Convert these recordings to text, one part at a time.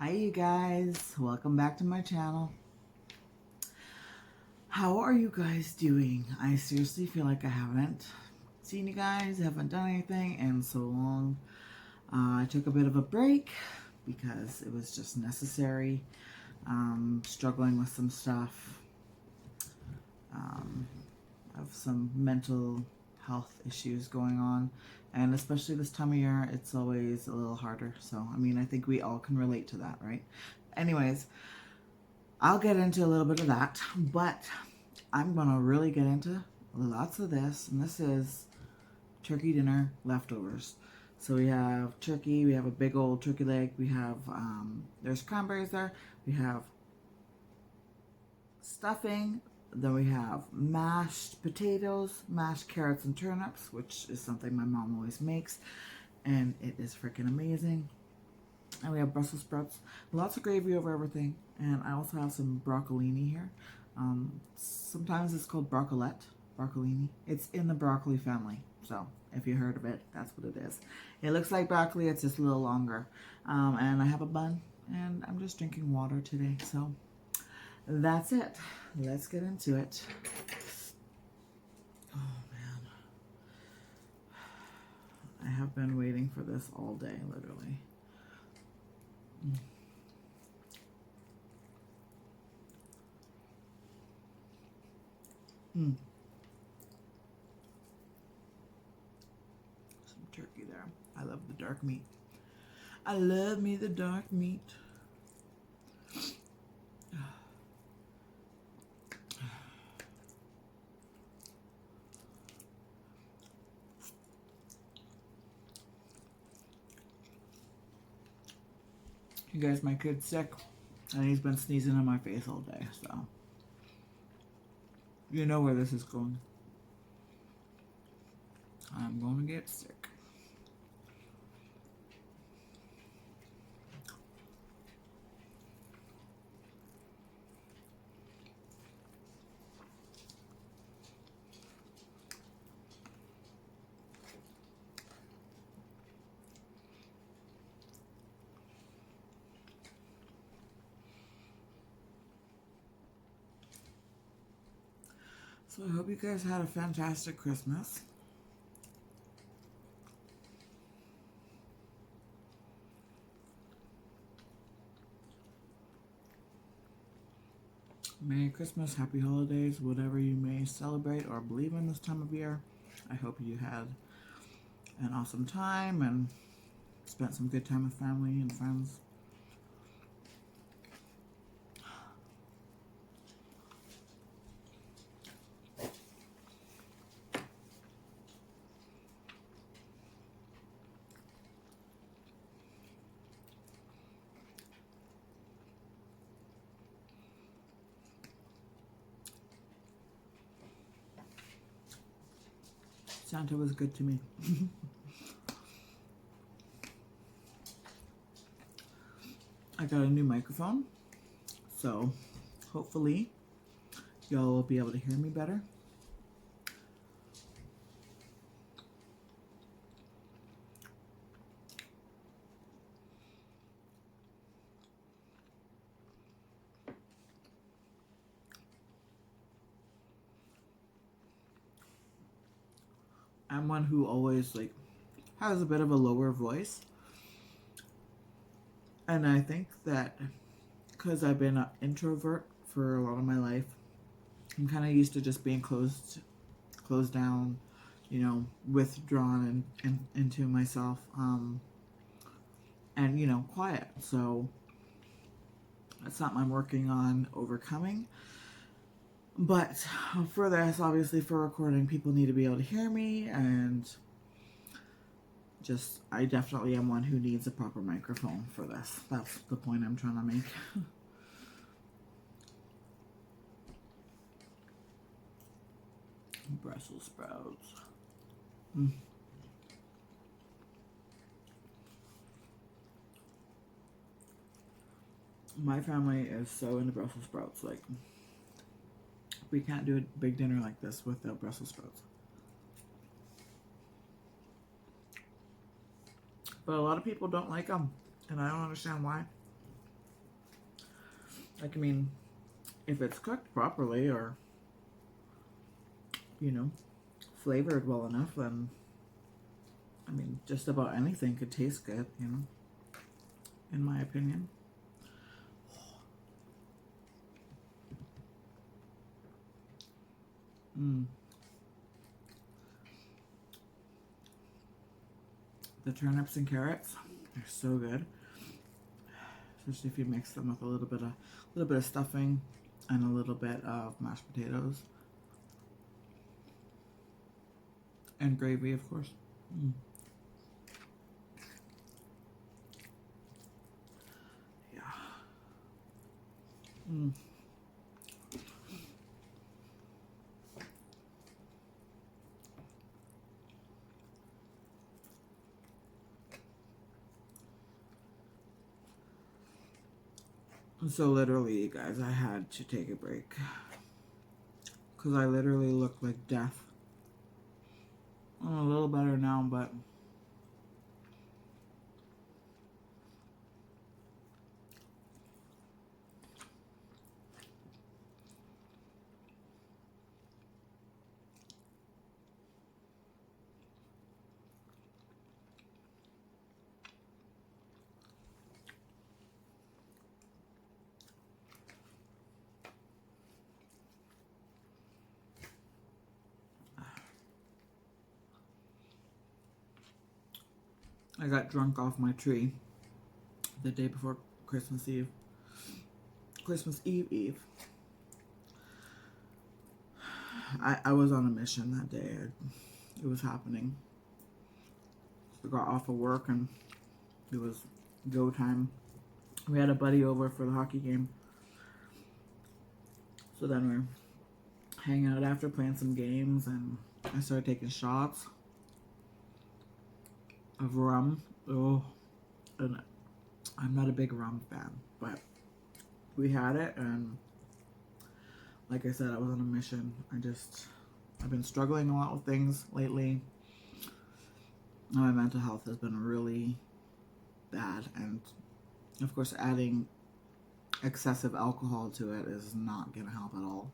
Hi you guys, welcome back to my channel. How are you guys doing? I seriously feel like I haven't seen you guys, haven't done anything in so long. I took a bit of a break because it was just necessary. Struggling with some stuff. I have some mental health issues going on, and especially this time of year, it's always a little harder. So, I mean, I think we all can relate to that, right? Anyways, I'll get into a little bit of that, but I'm gonna really get into lots of this, and this is turkey dinner leftovers. So we have turkey, we have a big old turkey leg, we have, there's cranberries there, we have stuffing, then we have mashed potatoes, mashed carrots and turnips, which is something my mom always makes, and it is freaking amazing. And we have Brussels sprouts, lots of gravy over everything, and I also have some broccolini here. Sometimes it's called broccolini. It's in the broccoli family, so if you heard of it, that's what it is. It looks like broccoli, it's just a little longer. And I have a bun, and I'm just drinking water today, so that's it. Let's get into it. Oh man, I have been waiting for this all day, literally. Some turkey there. I love the dark meat. I love me the dark meat. You guys, my kid's sick, and he's been sneezing in my face all day, so you know where this is going. I'm going to get sick. So I hope you guys had a fantastic Christmas. Merry Christmas, happy holidays, whatever you may celebrate or believe in this time of year. I hope you had an awesome time and spent some good time with family and friends. Santa was good to me. I got a new microphone, so hopefully y'all will be able to hear me better. I'm one who always has a bit of a lower voice, and I think that because I've been an introvert for a lot of my life, I'm kind of used to just being closed down, withdrawn and into myself, and quiet. So that's something I'm working on overcoming. But for this, obviously, for recording, people need to be able to hear me, and I definitely am one who needs a proper microphone for this. That's the point I'm trying to make. Brussels sprouts. My family is so into Brussels sprouts. We can't do a big dinner like this without Brussels sprouts. But a lot of people don't like them, and I don't understand why. Like, I mean, if it's cooked properly or, you know, flavored well enough, then, I mean, just about anything could taste good, you know, in my opinion. The turnips and carrots, they're so good. Especially if you mix them with a little bit of stuffing and a little bit of mashed potatoes. And gravy, of course. Yeah. So literally, you guys, I had to take a break. Because I literally looked like death. I'm a little better now, but I got drunk off my tree the day before Christmas Eve. Christmas Eve. I was on a mission that day. It was happening. I got off of work and it was go time. We had a buddy over for the hockey game. So then we're hanging out after, playing some games, and I started taking shots of rum. Oh, and I'm not a big rum fan, but we had it, and like I said, I was on a mission. I've been struggling a lot with things lately. My mental health has been really bad, and of course adding excessive alcohol to it is not going to help at all.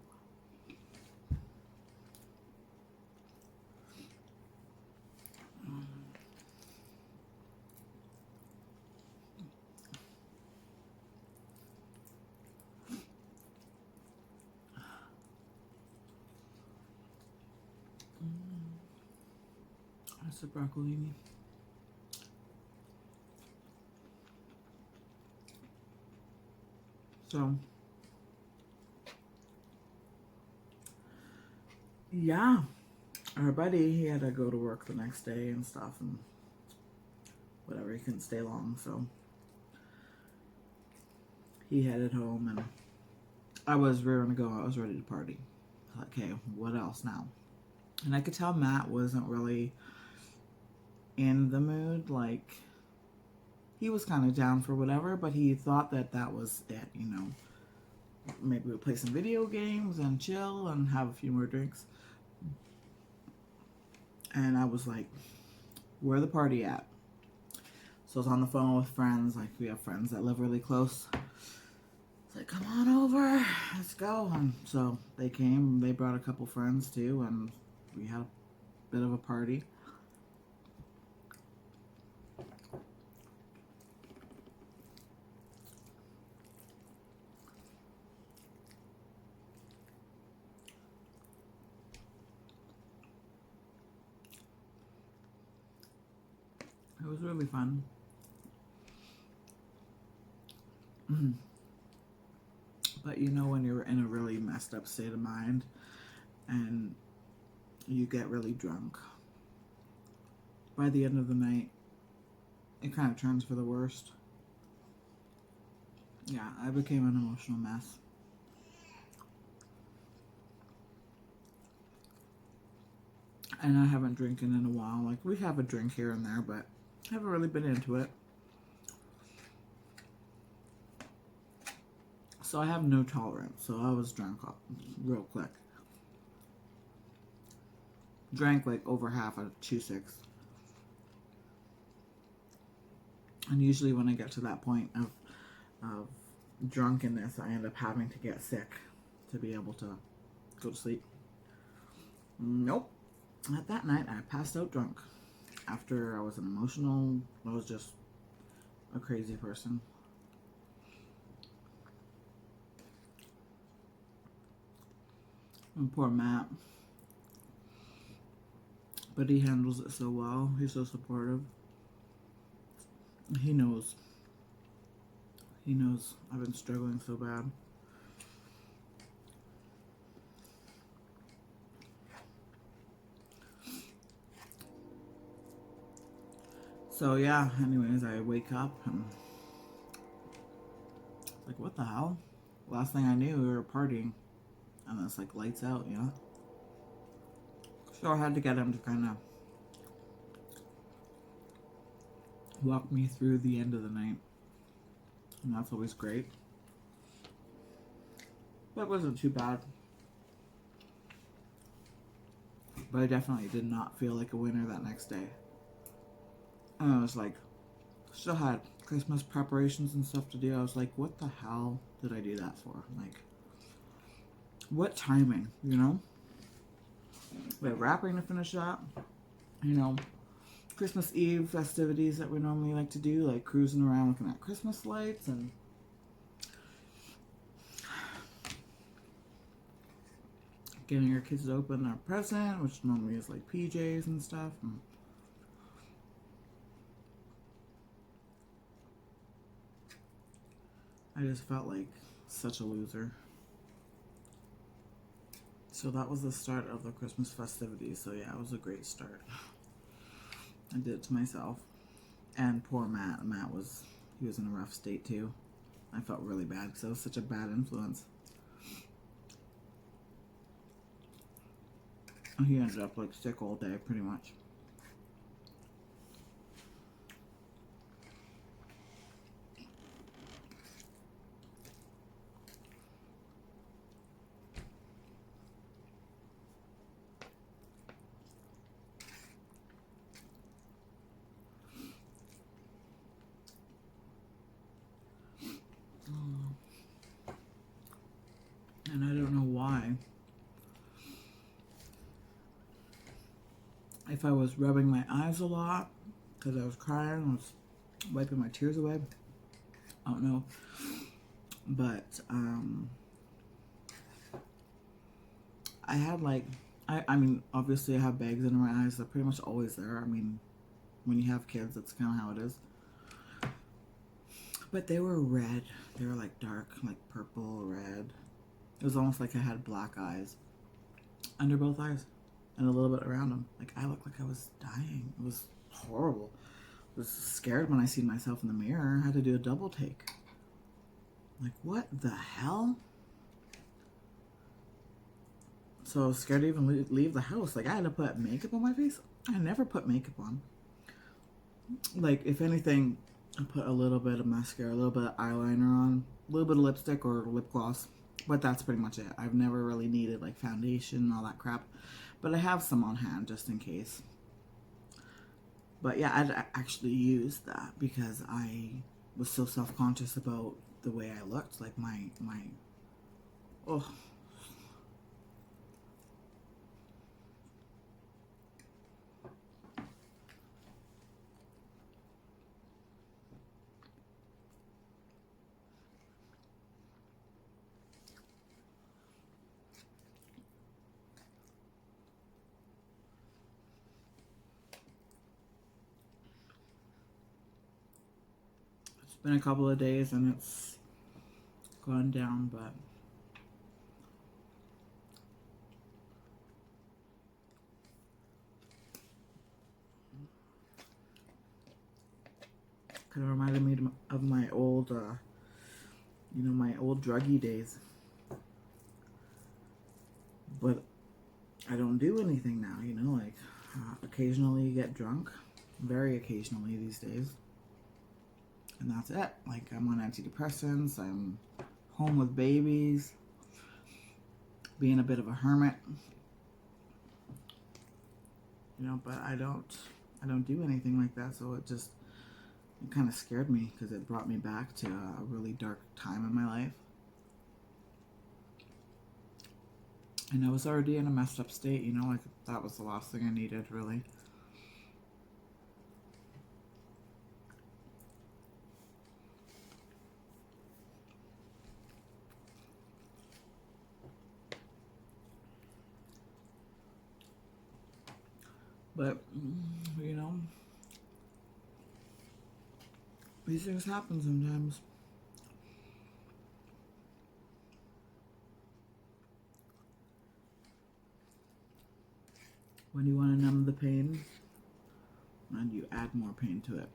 That's the broccolini. So, yeah, our buddy, he had to go to work the next day and stuff, and whatever, he couldn't stay long, so he headed home, and I was rearing to go. I was ready to party. I was like, okay, what else now? And I could tell Matt wasn't really in the mood. Like, he was kind of down for whatever, but he thought that was it, you know. Maybe we'll play some video games and chill and have a few more drinks. And I was like, where the party at? So I was on the phone with friends. Like, we have friends that live really close. It's like, come on over, let's go. And so they came. They brought a couple friends too, and we had a bit of a party. It was really fun. But you know, when you're in a really messed up state of mind and you get really drunk, by the end of the night, it kind of turns for the worst. Yeah, I became an emotional mess. And I haven't drinking in a while. Like, we have a drink here and there, but I haven't really been into it. So I have no tolerance. So I was drunk real quick. Drank like over half of 2-6. And usually when I get to that point of drunkenness, I end up having to get sick to be able to go to sleep. Nope. At that night, I passed out drunk. After I was I was just a crazy person. And poor Matt. But he handles it so well. He's so supportive. He knows. He knows I've been struggling so bad. So yeah, anyways, I wake up and like, what the hell? Last thing I knew, we were partying. And it's like lights out, you know? So I had to get him to kind of walk me through the end of the night. And that's always great. But it wasn't too bad. But I definitely did not feel like a winner that next day. And I was like, still had Christmas preparations and stuff to do. I was like, what the hell did I do that for? Like, what timing, you know? We have wrapping to finish up. You know, Christmas Eve festivities that we normally like to do, like cruising around looking at Christmas lights and getting our kids to open our present, which normally is like PJs and stuff. And I just felt like such a loser. So that was the start of the Christmas festivities. So yeah, it was a great start. I did it to myself. And poor Matt. He was in a rough state too. I felt really bad because I was such a bad influence. He ended up like sick all day pretty much. And I don't know why. If I was rubbing my eyes a lot because I was crying, I was wiping my tears away. I don't know. But I had like, I mean, obviously I have bags under my eyes. They're pretty much always there. I mean, when you have kids, that's kind of how it is. But they were red. They were like dark, like purple, red. It was almost like I had black eyes under both eyes and a little bit around them. Like I looked like I was dying. It was horrible. I was scared when I seen myself in the mirror. I had to do a double take. Like, what the hell? So I was scared to even leave the house. Like, I had to put makeup on my face. I never put makeup on. Like, if anything, I put a little bit of mascara, a little bit of eyeliner on, a little bit of lipstick or lip gloss. But that's pretty much it. I've never really needed, like, foundation and all that crap. But I have some on hand just in case. But yeah, I'd actually used that because I was so self-conscious about the way I looked. Like, oh. It's been a couple of days and it's gone down, but kind of reminded me of my old, my old druggy days. But I don't do anything now, like occasionally get drunk, very occasionally these days. And that's it. Like, I'm on antidepressants, I'm home with babies, being a bit of a hermit. But I don't do anything like that, so it just It kind of scared me because it brought me back to a really dark time in my life. And I was already in a messed up state, you know, like that was the last thing I needed, really. But, you know, these things happen sometimes. When you want to numb the pain, and you add more pain to it.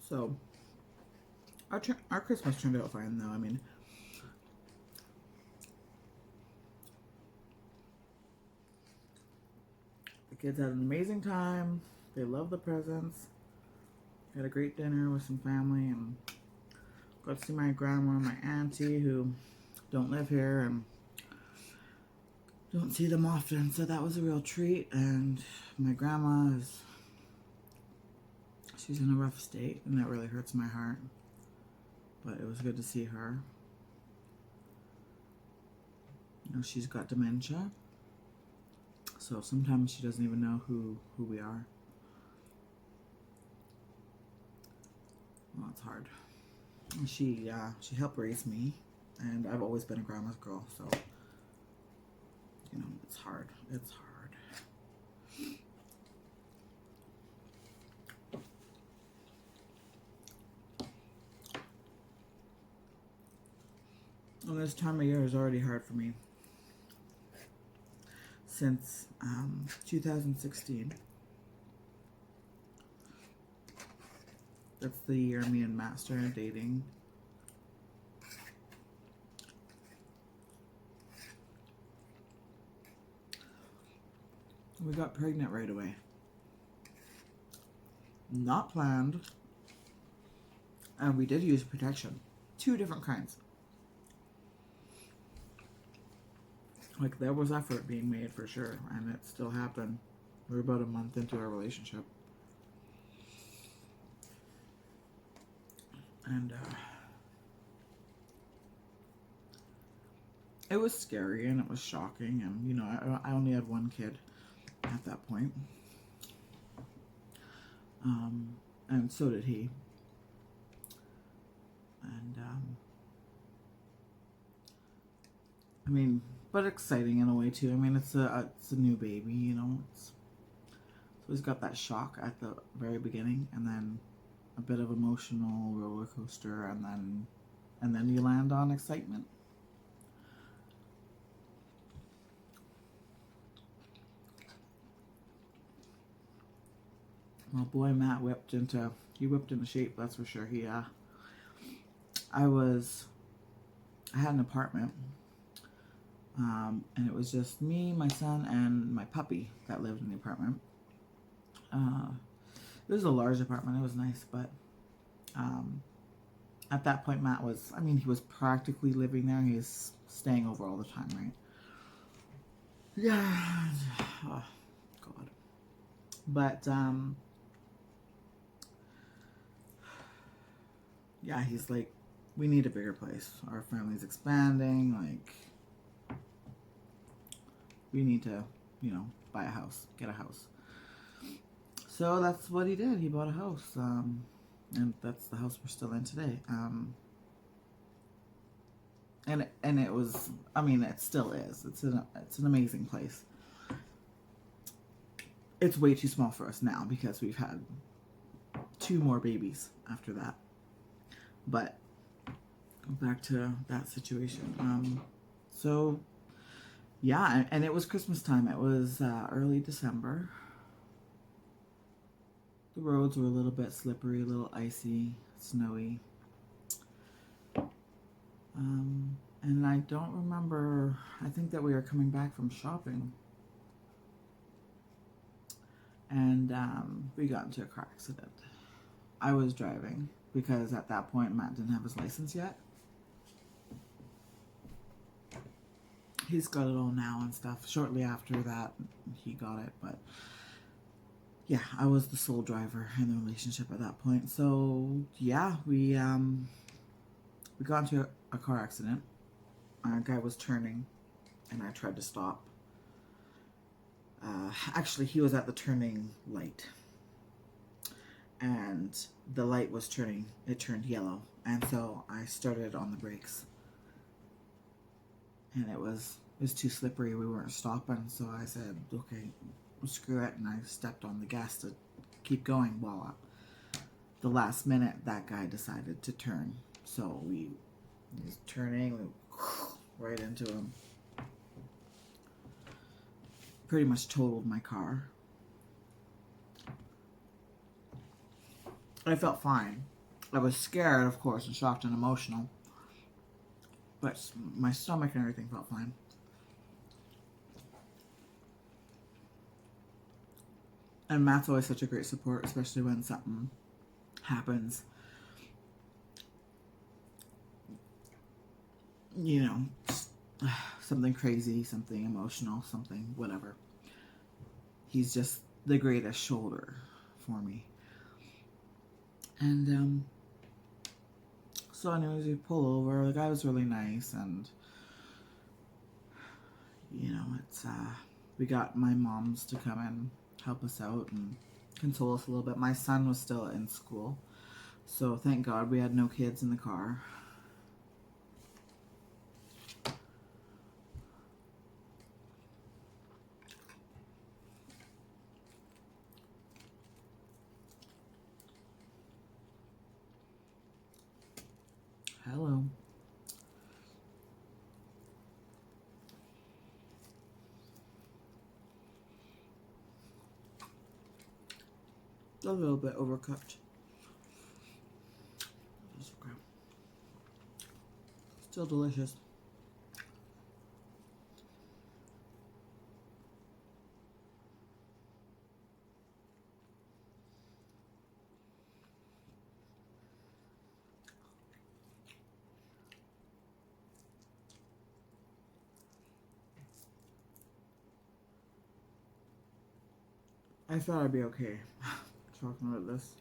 So, our Christmas turned out fine, though. I mean, the kids had an amazing time. They loved the presents. Had a great dinner with some family, and got to see my grandma and my auntie who don't live here and don't see them often. So that was a real treat. And my grandma she's in a rough state, and that really hurts my heart. But it was good to see her. You know, she's got dementia. So sometimes she doesn't even know who we are. Well, it's hard. She helped raise me, and I've always been a grandma's girl, so you know, it's hard. It's hard. And this time of year is already hard for me. Since 2016. That's the year me and Matt started dating. We got pregnant right away. Not planned. And we did use protection. 2 different kinds. Like, there was effort being made for sure, and it still happened. We're about a month into our relationship. And it was scary and it was shocking, and you know, I only had 1 kid at that point. And so did he. And I mean, but exciting in a way too. I mean, it's a new baby, you know. So he's got that shock at the very beginning, and then a bit of emotional roller coaster, and then you land on excitement. Well, boy, Matt whipped into shape. That's for sure. I had an apartment. And it was just me, my son, and my puppy that lived in the apartment. It was a large apartment. It was nice, but at that point, Matt he was practically living there. He was staying over all the time, right? Yeah. Oh, God. But, yeah, he's like, we need a bigger place. Our family's expanding, like, we need to, you know, buy a house, get a house. So that's what he did. He bought a house, and that's the house we're still in today. And it was, I mean, it still is. It's an amazing place. It's way too small for us now because we've had 2 more babies after that. But back to that situation. So yeah, and it was Christmas time. It was early December. The roads were a little bit slippery, a little icy, snowy. And I don't remember, I think that we were coming back from shopping. And we got into a car accident. I was driving because at that point Matt didn't have his license yet. he's got it all now and stuff. Shortly after that, he got it, but yeah, I was the sole driver in the relationship at that point. So yeah, we got into a car accident. A guy was turning, and I tried to stop. Actually, he was at the turning light, and the light was turning. It turned yellow, and so I started on the brakes, and it was too slippery. We weren't stopping, so I said, "Okay, screw it," and I stepped on the gas to keep going. Well, the last minute, that guy decided to turn, so he was turning right into him. Pretty much totaled my car. I felt fine. I was scared, of course, and shocked and emotional, but my stomach and everything felt fine. And Matt's always such a great support, especially when something happens. You know, something crazy, something emotional, something whatever. He's just the greatest shoulder for me. And so anyways, we pull over. The guy was really nice, and you know, it's we got my moms to come and help us out and console us a little bit. My son was still in school, so thank God we had no kids in the car. Hello. A little bit overcooked. Still delicious. I thought I'd be okay talking about this.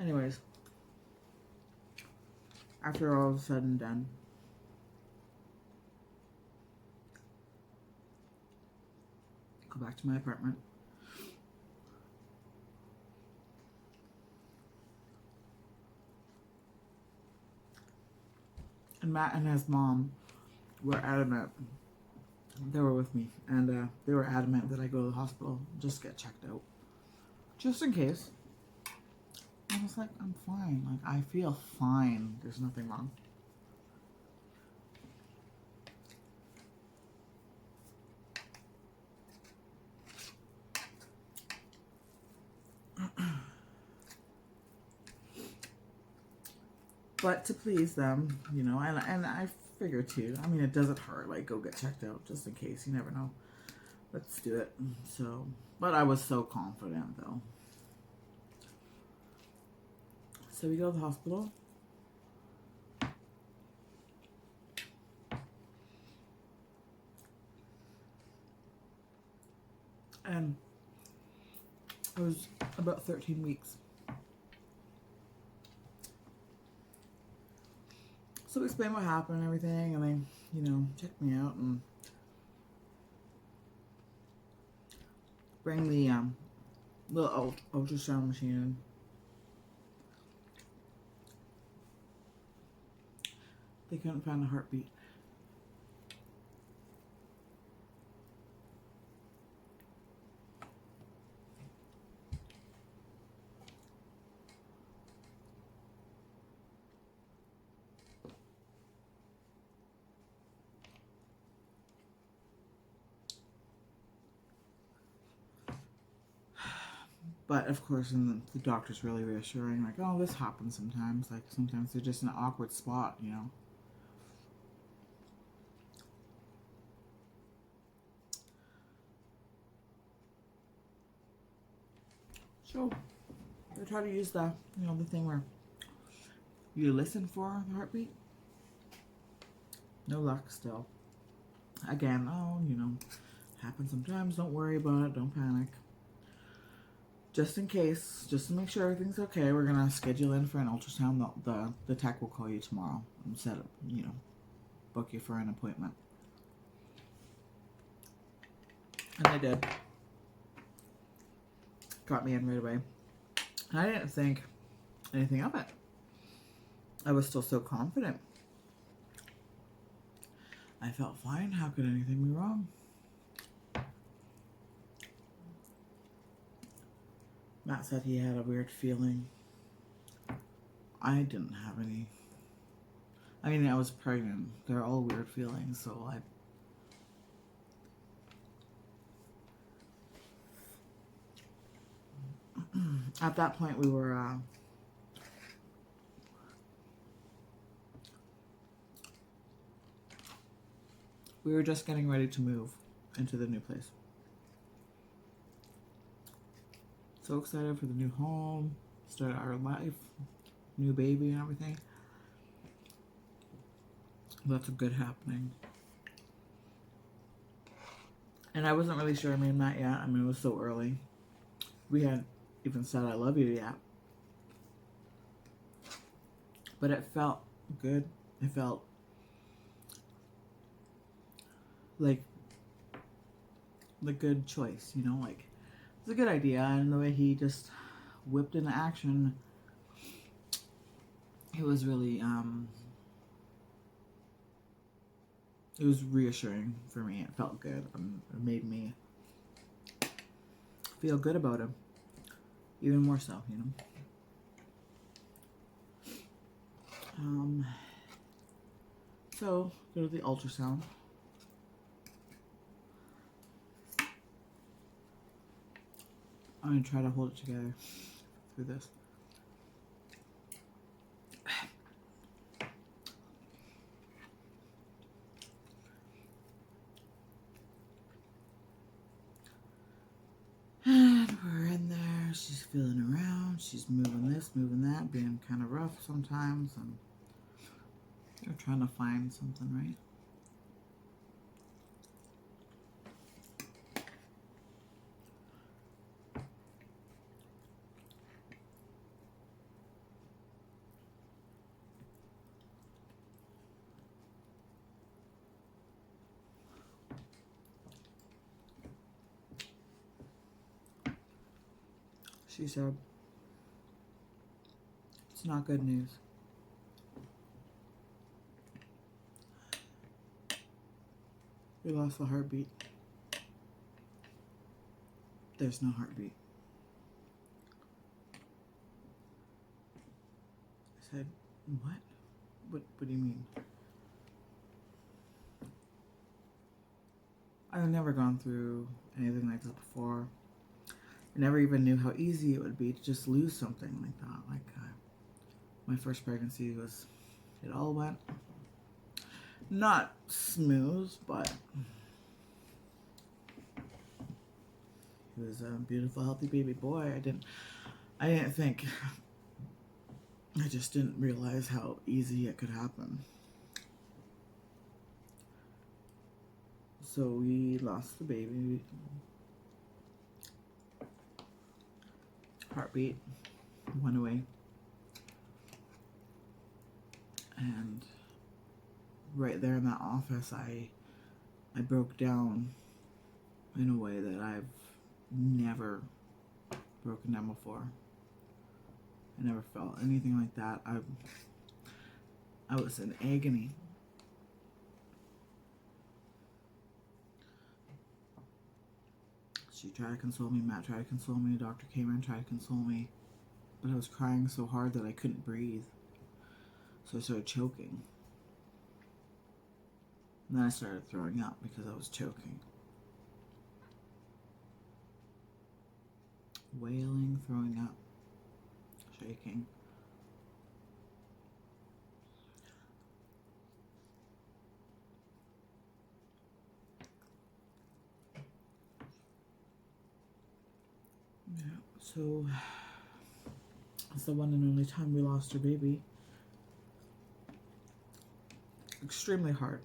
Anyways, after all is said and done, go back to my apartment. And Matt and his mom were adamant. They were with me, and they were adamant that I go to the hospital, just get checked out, just in case. I was like, I'm fine. Like, I feel fine. There's nothing wrong. But to please them, you know, and I figure too. I mean, it doesn't hurt. Like, go get checked out just in case. You never know. Let's do it. So, but I was so confident though. So we go to the hospital. And it was about 13 weeks. So explain what happened and everything, and they, you know, checked me out and bring the little ultrasound machine in. They couldn't find a heartbeat. But of course, and the doctor's really reassuring, like, oh, this happens sometimes. Like, sometimes they're just in an awkward spot, you know. So I try to use the, the thing where you listen for the heartbeat. No luck still. Again, happens sometimes. Don't worry about it. Don't panic. Just in case, just to make sure everything's okay, we're gonna schedule in for an ultrasound. The tech will call you tomorrow and set up, book you for an appointment. And they did. Got me in right away. And I didn't think anything of it. I was still so confident. I felt fine. How could anything be wrong? Matt said he had a weird feeling. I didn't have any. I mean, I was pregnant. They're all weird feelings, so at that point we were just getting ready to move into the new place. So excited for the new home, start our life, new baby and everything. Lots of good happening. And I wasn't really sure, Matt yet. It was so early. We hadn't even said I love you yet. But it felt good. It felt like the good choice, it's a good idea. And the way he just whipped into action, it was really, it was reassuring for me. It felt good. It made me feel good about him. Even more so, So, go to the ultrasound. I'm going to try to hold it together through this. And we're in there. She's feeling around. She's moving this, moving that, being kind of rough sometimes. And they're trying to find something, right? She said, it's not good news. We lost the heartbeat. There's no heartbeat. I said, what? What do you mean? I've never gone through anything like this before. I never even knew how easy it would be to just lose something like that. My first pregnancy it all went not smooth, but he was a beautiful, healthy baby boy. I didn't think, I just didn't realize how easy it could happen. So we lost the baby. Heartbeat went away. And right there in that office, I broke down in a way that I've never broken down before. I never felt anything like that. I was in agony. She tried to console me, Matt tried to console me, the doctor came in, tried to console me. But I was crying so hard that I couldn't breathe. So I started choking. And then I started throwing up because I was choking. Wailing, throwing up, shaking. Yeah, So it's the one and only time we lost our baby. Extremely hard.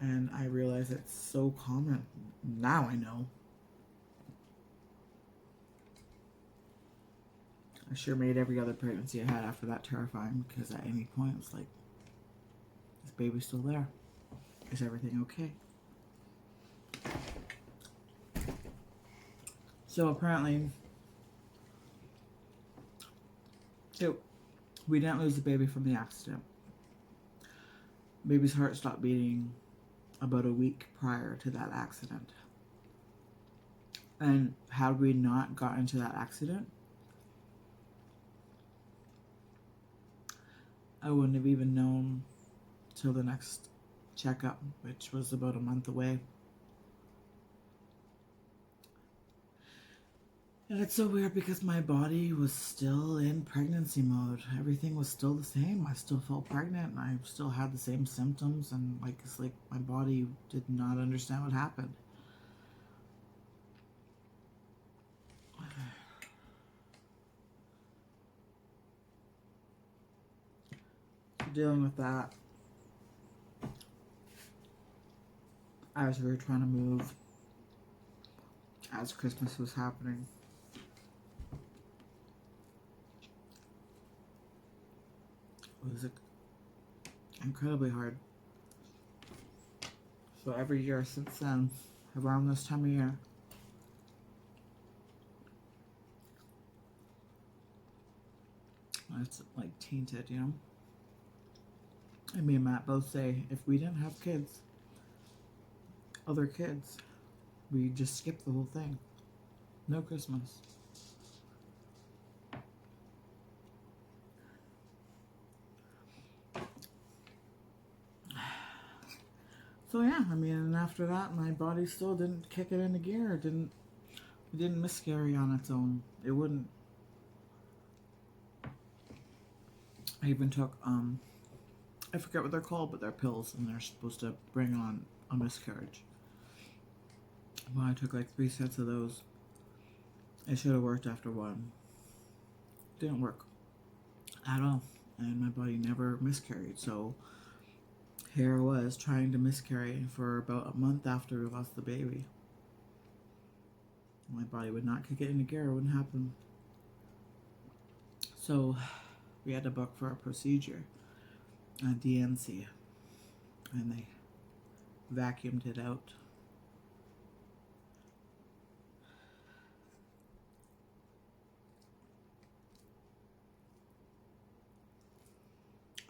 And I realize it's so common. Now I know. I sure made every other pregnancy I had after that terrifying, because at any point it was like, is baby still there? Is everything okay? So apparently, we didn't lose the baby from the accident. Baby's heart stopped beating about a week prior to that accident. And had we not gotten into that accident, I wouldn't have even known till the next checkup, which was about a month away. And it's so weird because my body was still in pregnancy mode. Everything was still the same. I still felt pregnant and I still had the same symptoms, and like it's like my body did not understand what happened. Dealing with that, as we were trying to move, as Christmas was happening. It was incredibly hard. So every year since then, around this time of year, it's like tainted, you know? And me and Matt both say, if we didn't have kids, other kids, we just skip the whole thing. No Christmas. So yeah, I mean, and after that, my body still didn't kick it into gear. It didn't miscarry on its own. It wouldn't. I even took, I forget what they're called, but they're pills, and they're supposed to bring on a miscarriage. Well, I took like 3 sets of those. It should have worked after one. Didn't work at all, and my body never miscarried. So here I was trying to miscarry for about a month after we lost the baby. My body would not kick it into gear. It wouldn't happen. So we had to book for a procedure, a DNC, and they vacuumed it out.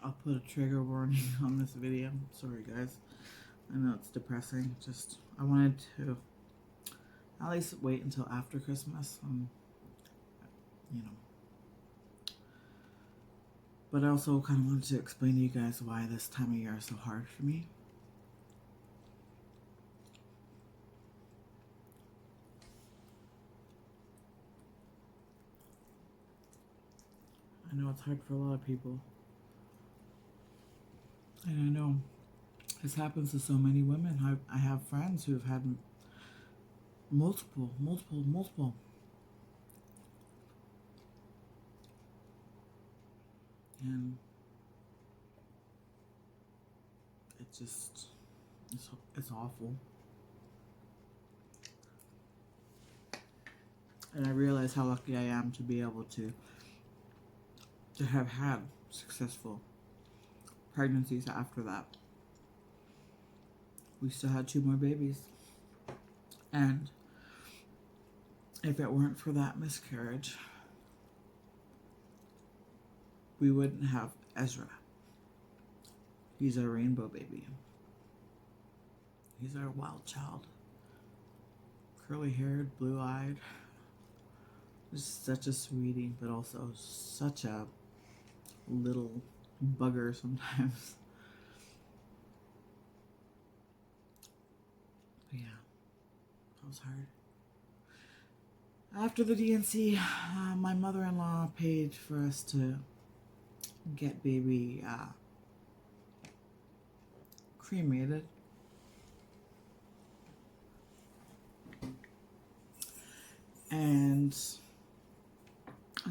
I'll put a trigger warning on this video. Sorry guys. I know it's depressing. Just, I wanted to at least wait until after Christmas. You know. But I also kind of wanted to explain to you guys why this time of year is so hard for me. I know it's hard for a lot of people. And I know this happens to so many women. I have friends who have had multiple. And it just, it's awful. And I realize how lucky I am to be able to have had successful pregnancies after that. We still had 2 more babies. And if it weren't for that miscarriage, we wouldn't have Ezra. He's our rainbow baby. He's our wild child. Curly haired, blue eyed. Just such a sweetie, but also such a little bugger sometimes. But yeah, that was hard. After the DNC, my mother-in-law paid for us to get baby cremated. And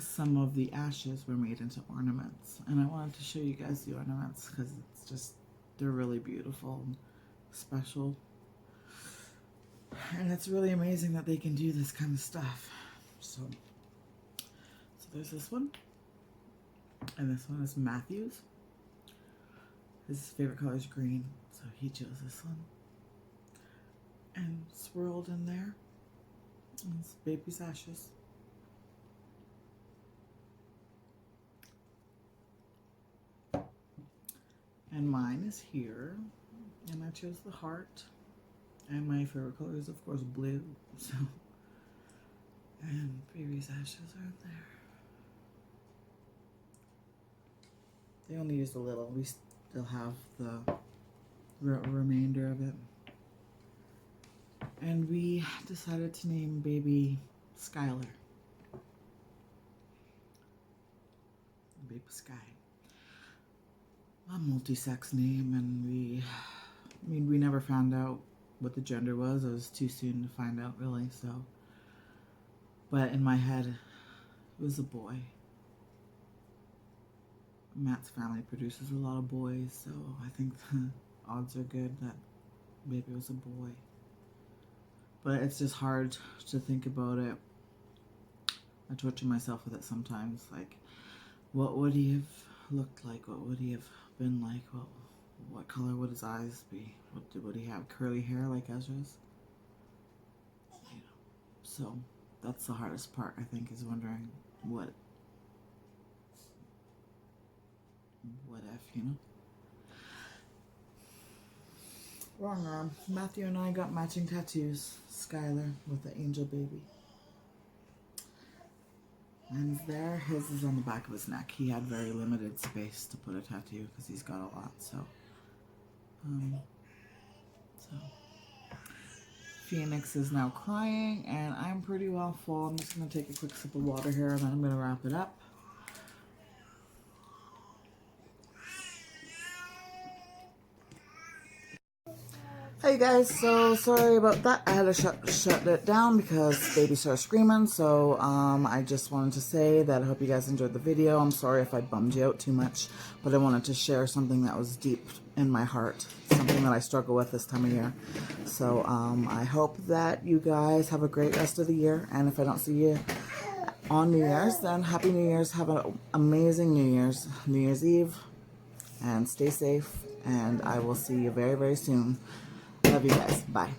some of the ashes were made into ornaments. And I wanted to show you guys the ornaments because it's just, they're really beautiful and special. And it's really amazing that they can do this kind of stuff. So there's this one. And this one is Matthew's. His favorite color is green, so he chose this one. And swirled in there is baby's ashes. And mine is here, and I chose the heart. And my favorite color is, of course, blue. So, and baby's ashes are in there. They only used a little. We still have the remainder of it. And we decided to name baby Skyler. Baby Sky. A multi-sex name, and we never found out what the gender was. It was too soon to find out, really, so. But in my head, it was a boy. Matt's family produces a lot of boys, so I think the odds are good that baby was a boy. But it's just hard to think about it. I torture myself with it sometimes. Like, what would he have looked like? What would he have been like? What color would his eyes be? Would he have curly hair like Ezra's? You know, so that's the hardest part, I think, is wondering what if, you know? Wrong arm. Matthew and I got matching tattoos. Skyler with the angel baby. Mine's there. His is on the back of his neck. He had very limited space to put a tattoo because he's got a lot, so. Phoenix is now crying, and I'm pretty well full. I'm just going to take a quick sip of water here, and then I'm going to wrap it up. Hey guys, so sorry about that. I had to shut it down because baby started screaming. So I just wanted to say that I hope you guys enjoyed the video. I'm sorry if I bummed you out too much, but I wanted to share something that was deep in my heart, something that I struggle with this time of year. So I hope that you guys have a great rest of the year, and if I don't see you on New Year's, then Happy New Year's. Have an amazing New Year's Eve, and stay safe, and I will see you very, very soon. Love you guys. Bye.